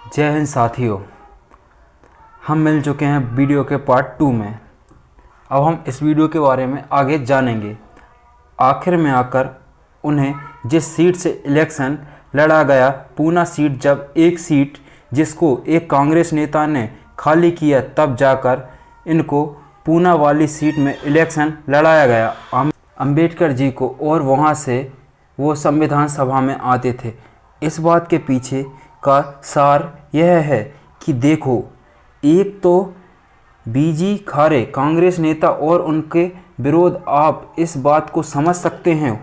जय हिंद साथियों, हम मिल चुके हैं वीडियो के पार्ट 2 में। अब हम इस वीडियो के बारे में आगे जानेंगे। आखिर में आकर उन्हें जिस सीट से इलेक्शन लड़ा गया, पूना सीट, जब एक सीट जिसको एक कांग्रेस नेता ने खाली किया, तब जाकर इनको पूना वाली सीट में इलेक्शन लड़ाया गया अंबेडकर जी को, और वहाँ से वो संविधान सभा में आते थे। इस बात के पीछे का सार यह है कि देखो, एक तो बीजी खारे कांग्रेस नेता और उनके विरोध, आप इस बात को समझ सकते हैं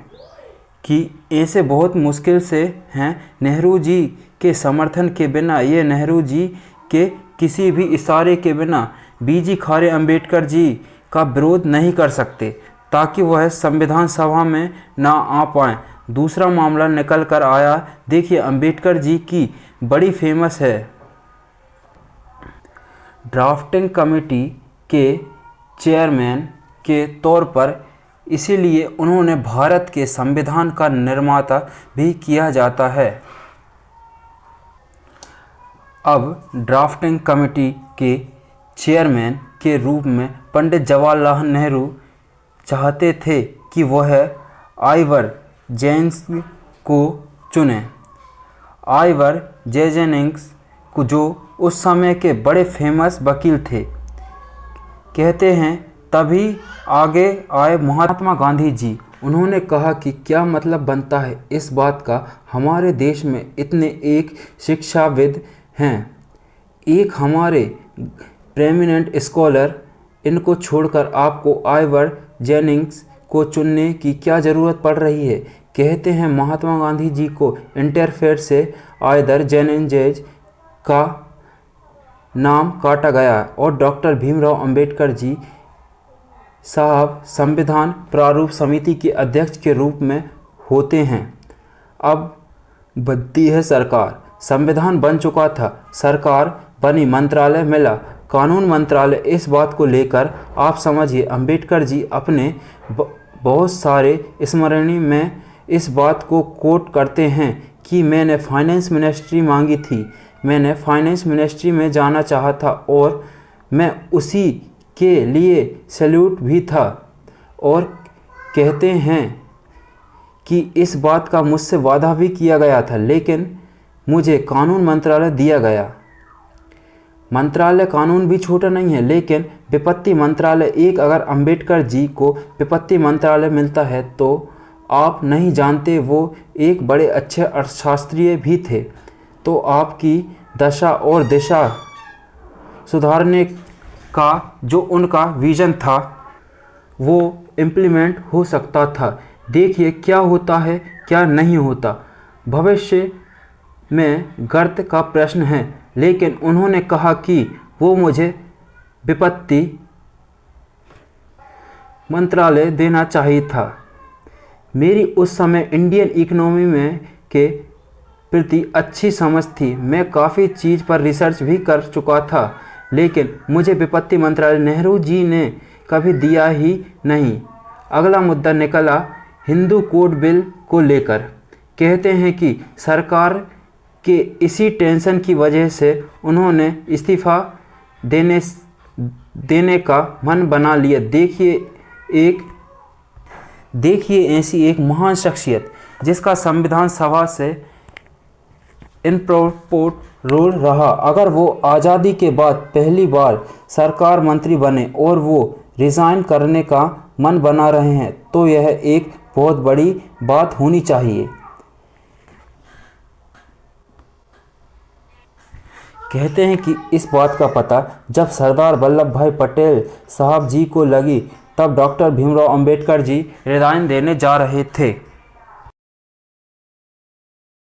कि ऐसे बहुत मुश्किल से हैं। नेहरू जी के समर्थन के बिना, ये नेहरू जी के किसी भी इशारे के बिना बीजी खारे अंबेडकर जी का विरोध नहीं कर सकते, ताकि वह संविधान सभा में ना आ पाएँ। दूसरा मामला निकल कर आया। देखिए, अंबेडकर जी की बड़ी फेमस है ड्राफ्टिंग कमेटी के चेयरमैन के तौर पर, इसीलिए उन्होंने भारत के संविधान का निर्माता भी किया जाता है। अब ड्राफ्टिंग कमेटी के चेयरमैन के रूप में पंडित जवाहरलाल नेहरू चाहते थे कि वह आइवर जेनिंग्स को चुने। आइवर जेनिंग्स को, जो उस समय के बड़े फेमस वकील थे, कहते हैं तभी आगे आए महात्मा गांधी जी। उन्होंने कहा कि क्या मतलब बनता है इस बात का, हमारे देश में इतने एक शिक्षाविद हैं, एक हमारे प्रेमिनेंट स्कॉलर, इनको छोड़कर आपको आइवर जेनिंग्स को चुनने की क्या ज़रूरत पड़ रही है। कहते हैं महात्मा गांधी जी को इंटरफेयर से आइवर जेनिंग्स का नाम काटा गया और डॉक्टर भीमराव अंबेडकर जी साहब संविधान प्रारूप समिति के अध्यक्ष के रूप में होते हैं। अब बनती है सरकार, संविधान बन चुका था, सरकार बनी, मंत्रालय मिला, कानून मंत्रालय। इस बात को लेकर आप समझिए, अंबेडकर जी अपने बहुत सारे स्मरणी में इस बात को कोट करते हैं कि मैंने फाइनेंस मिनिस्ट्री मांगी थी, मैंने फाइनेंस मिनिस्ट्री में जाना चाहा था और मैं उसी के लिए सैल्यूट भी था। और कहते हैं कि इस बात का मुझसे वादा भी किया गया था, लेकिन मुझे कानून मंत्रालय दिया गया। मंत्रालय कानून भी छोटा नहीं है, लेकिन विपत्ति मंत्रालय, एक अगर अंबेडकर जी को विपत्ति मंत्रालय मिलता है तो आप नहीं जानते, वो एक बड़े अच्छे अर्थशास्त्री भी थे, तो आपकी दशा और दिशा सुधारने का जो उनका विज़न था वो इम्प्लीमेंट हो सकता था। देखिए क्या होता है, क्या नहीं होता, भविष्य में गर्त का प्रश्न है। लेकिन उन्होंने कहा कि वो मुझे विपत्ति मंत्रालय देना चाहिए था। मेरी उस समय इंडियन इकोनॉमी में के प्रति अच्छी समझ थी, मैं काफ़ी चीज़ पर रिसर्च भी कर चुका था, लेकिन मुझे विपत्ति मंत्रालय नेहरू जी ने कभी दिया ही नहीं। अगला मुद्दा निकला हिंदू कोड बिल को लेकर। कहते हैं कि सरकार के इसी टेंशन की वजह से उन्होंने इस्तीफ़ा देने का मन बना लिया। देखिए ऐसी एक महान शख्सियत जिसका संविधान सभा से इम्पोर्ट रोल रहा, अगर वो आज़ादी के बाद पहली बार सरकार मंत्री बने और वो रिज़ाइन करने का मन बना रहे हैं, तो यह एक बहुत बड़ी बात होनी चाहिए। कहते हैं कि इस बात का पता जब सरदार वल्लभ भाई पटेल साहब जी को लगी, तब डॉक्टर भीमराव अंबेडकर जी रिज़ाइन देने जा रहे थे।